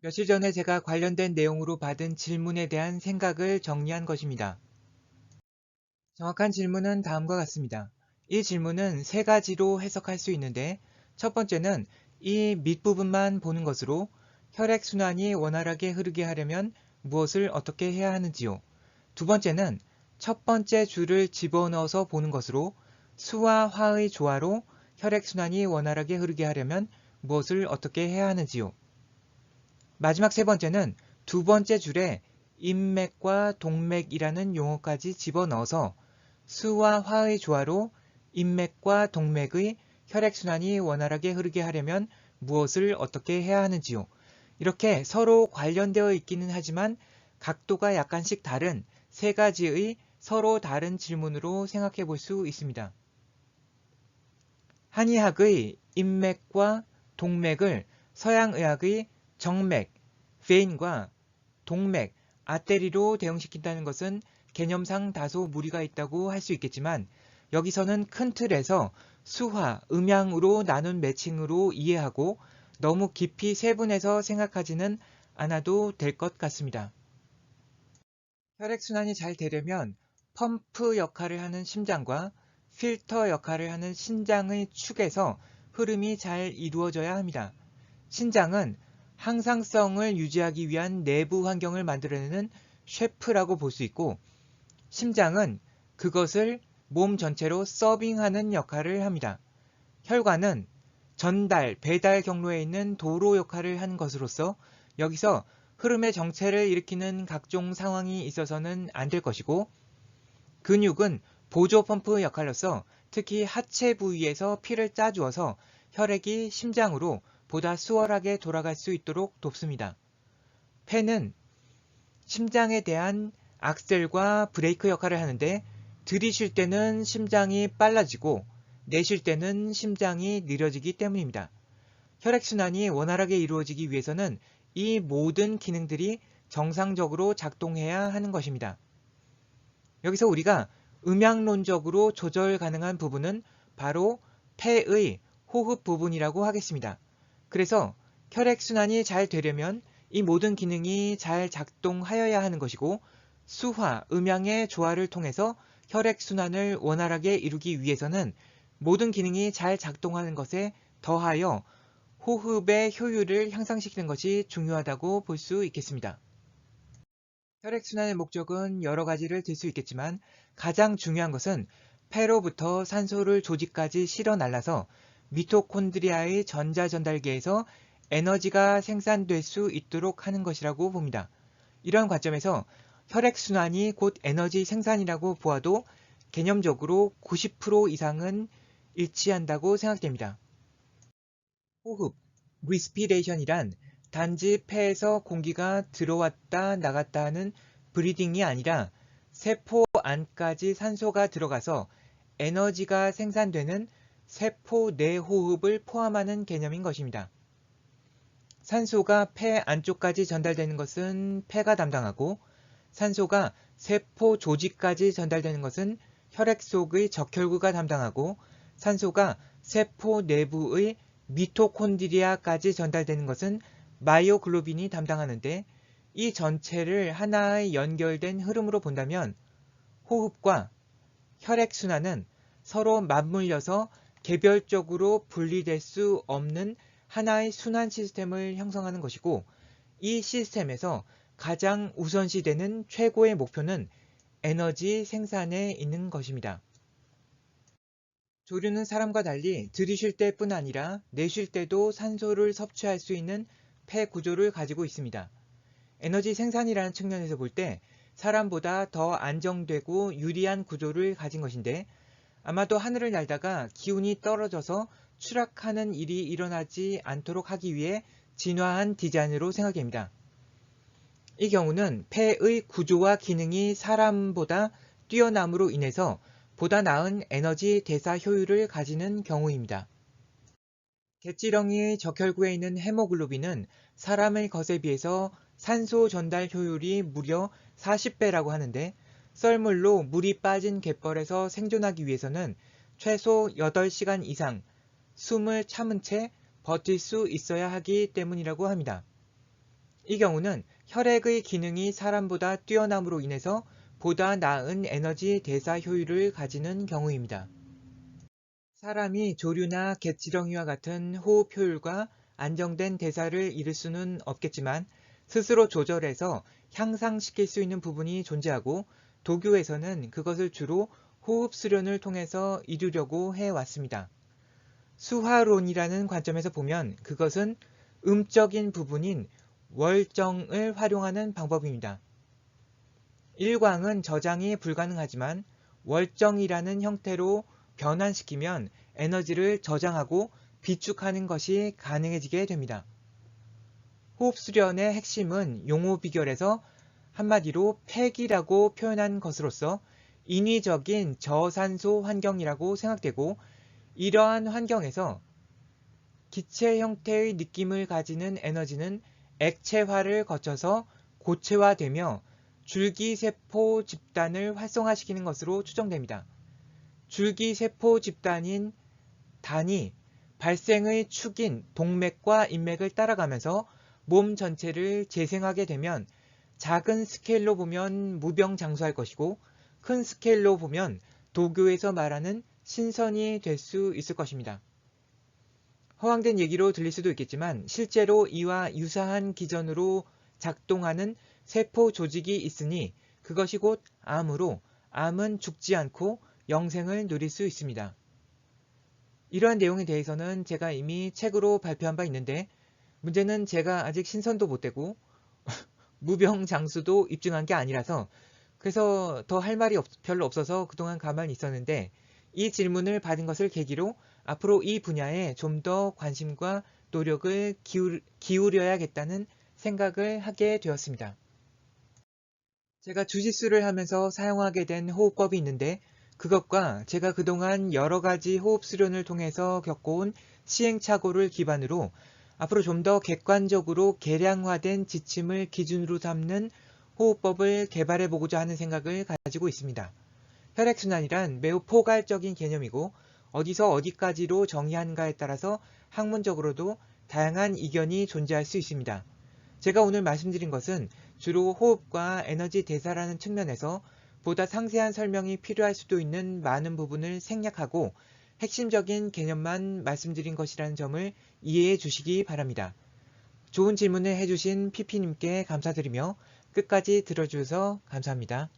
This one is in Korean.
며칠 전에 제가 관련된 내용으로 받은 질문에 대한 생각을 정리한 것입니다. 정확한 질문은 다음과 같습니다. 이 질문은 세 가지로 해석할 수 있는데, 첫 번째는 이 밑부분만 보는 것으로 혈액순환이 원활하게 흐르게 하려면 무엇을 어떻게 해야 하는지요. 두 번째는 첫 번째 줄을 집어넣어서 보는 것으로 수와 화의 조화로 혈액순환이 원활하게 흐르게 하려면 무엇을 어떻게 해야 하는지요. 마지막 세 번째는 두 번째 줄에 인맥과 동맥이라는 용어까지 집어넣어서 수와 화의 조화로 인맥과 동맥의 혈액순환이 원활하게 흐르게 하려면 무엇을 어떻게 해야 하는지요. 이렇게 서로 관련되어 있기는 하지만 각도가 약간씩 다른 세 가지의 서로 다른 질문으로 생각해 볼 수 있습니다. 한의학의 인맥과 동맥을 서양의학의 정맥, vein과 동맥, 아테리로 대응시킨다는 것은 개념상 다소 무리가 있다고 할 수 있겠지만 여기서는 큰 틀에서 수화, 음양으로 나눈 매칭으로 이해하고 너무 깊이 세분해서 생각하지는 않아도 될 것 같습니다. 혈액순환이 잘 되려면 펌프 역할을 하는 심장과 필터 역할을 하는 신장의 축에서 흐름이 잘 이루어져야 합니다. 신장은 항상성을 유지하기 위한 내부 환경을 만들어내는 셰프라고 볼 수 있고, 심장은 그것을 몸 전체로 서빙하는 역할을 합니다. 혈관은 전달, 배달 경로에 있는 도로 역할을 하는 것으로서 여기서 흐름의 정체를 일으키는 각종 상황이 있어서는 안 될 것이고, 근육은 보조 펌프 역할로서 특히 하체 부위에서 피를 짜주어서 혈액이 심장으로 보다 수월하게 돌아갈 수 있도록 돕습니다. 폐는 심장에 대한 악셀과 브레이크 역할을 하는데, 들이쉴 때는 심장이 빨라지고 내쉴 때는 심장이 느려지기 때문입니다. 혈액순환이 원활하게 이루어지기 위해서는 이 모든 기능들이 정상적으로 작동해야 하는 것입니다. 여기서 우리가 음양론적으로 조절 가능한 부분은 바로 폐의 호흡 부분이라고 하겠습니다. 그래서 혈액순환이 잘 되려면 이 모든 기능이 잘 작동하여야 하는 것이고, 수화, 음양의 조화를 통해서 혈액순환을 원활하게 이루기 위해서는 모든 기능이 잘 작동하는 것에 더하여 호흡의 효율을 향상시키는 것이 중요하다고 볼 수 있겠습니다. 혈액순환의 목적은 여러 가지를 들 수 있겠지만 가장 중요한 것은 폐로부터 산소를 조직까지 실어 날라서 미토콘드리아의 전자전달계에서 에너지가 생산될 수 있도록 하는 것이라고 봅니다. 이런 관점에서 혈액순환이 곧 에너지 생산이라고 보아도 개념적으로 90% 이상은 일치한다고 생각됩니다. 호흡, respiration이란 단지 폐에서 공기가 들어왔다 나갔다 하는 브리딩이 아니라 세포 안까지 산소가 들어가서 에너지가 생산되는 세포 내 호흡을 포함하는 개념인 것입니다. 산소가 폐 안쪽까지 전달되는 것은 폐가 담당하고, 산소가 세포 조직까지 전달되는 것은 혈액 속의 적혈구가 담당하고, 산소가 세포 내부의 미토콘드리아까지 전달되는 것은 마이오글로빈이 담당하는데, 이 전체를 하나의 연결된 흐름으로 본다면 호흡과 혈액순환은 서로 맞물려서 개별적으로 분리될 수 없는 하나의 순환 시스템을 형성하는 것이고, 이 시스템에서 가장 우선시되는 최고의 목표는 에너지 생산에 있는 것입니다. 조류는 사람과 달리 들이쉴 때뿐 아니라 내쉴 때도 산소를 섭취할 수 있는 폐 구조를 가지고 있습니다. 에너지 생산이라는 측면에서 볼 때 사람보다 더 안정되고 유리한 구조를 가진 것인데, 아마도 하늘을 날다가 기운이 떨어져서 추락하는 일이 일어나지 않도록 하기 위해 진화한 디자인으로 생각됩니다. 이 경우는 폐의 구조와 기능이 사람보다 뛰어남으로 인해서 보다 나은 에너지 대사 효율을 가지는 경우입니다. 개찌렁이의 적혈구에 있는 헤모글로빈은 사람의 것에 비해서 산소 전달 효율이 무려 40배라고 하는데, 썰물로 물이 빠진 갯벌에서 생존하기 위해서는 최소 8시간 이상 숨을 참은 채 버틸 수 있어야 하기 때문이라고 합니다. 이 경우는 혈액의 기능이 사람보다 뛰어남으로 인해서 보다 나은 에너지 대사 효율을 가지는 경우입니다. 사람이 조류나 갯지렁이와 같은 호흡 효율과 안정된 대사를 이룰 수는 없겠지만 스스로 조절해서 향상시킬 수 있는 부분이 존재하고 도교에서는 그것을 주로 호흡 수련을 통해서 이루려고 해왔습니다. 수화론이라는 관점에서 보면 그것은 음적인 부분인 월정을 활용하는 방법입니다. 일광은 저장이 불가능하지만 월정이라는 형태로 변환시키면 에너지를 저장하고 비축하는 것이 가능해지게 됩니다. 호흡 수련의 핵심은 용어 비결에서 한마디로 폐기라고 표현한 것으로서 인위적인 저산소 환경이라고 생각되고 이러한 환경에서 기체 형태의 느낌을 가지는 에너지는 액체화를 거쳐서 고체화되며 줄기세포 집단을 활성화시키는 것으로 추정됩니다. 줄기세포 집단인 단이 발생의 축인 동맥과 인맥을 따라가면서 몸 전체를 재생하게 되면 작은 스케일로 보면 무병장수할 것이고 큰 스케일로 보면 도교에서 말하는 신선이 될 수 있을 것입니다. 허황된 얘기로 들릴 수도 있겠지만 실제로 이와 유사한 기전으로 작동하는 세포 조직이 있으니 그것이 곧 암으로 암은 죽지 않고 영생을 누릴 수 있습니다. 이러한 내용에 대해서는 제가 이미 책으로 발표한 바 있는데 문제는 제가 아직 신선도 못 되고 무병장수도 입증한 게 아니라서 그래서 더 할 말이 별로 없어서 그동안 가만히 있었는데 이 질문을 받은 것을 계기로 앞으로 이 분야에 좀 더 관심과 노력을 기울여야겠다는 생각을 하게 되었습니다. 제가 주짓수를 하면서 사용하게 된 호흡법이 있는데 그것과 제가 그동안 여러 가지 호흡 수련을 통해서 겪어온 시행착오를 기반으로 앞으로 좀 더 객관적으로 계량화된 지침을 기준으로 삼는 호흡법을 개발해 보고자 하는 생각을 가지고 있습니다. 혈액순환이란 매우 포괄적인 개념이고 어디서 어디까지로 정의하는가에 따라서 학문적으로도 다양한 이견이 존재할 수 있습니다. 제가 오늘 말씀드린 것은 주로 호흡과 에너지 대사라는 측면에서 보다 상세한 설명이 필요할 수도 있는 많은 부분을 생략하고 핵심적인 개념만 말씀드린 것이라는 점을 이해해 주시기 바랍니다. 좋은 질문을 해주신 피피님께 감사드리며 끝까지 들어주셔서 감사합니다.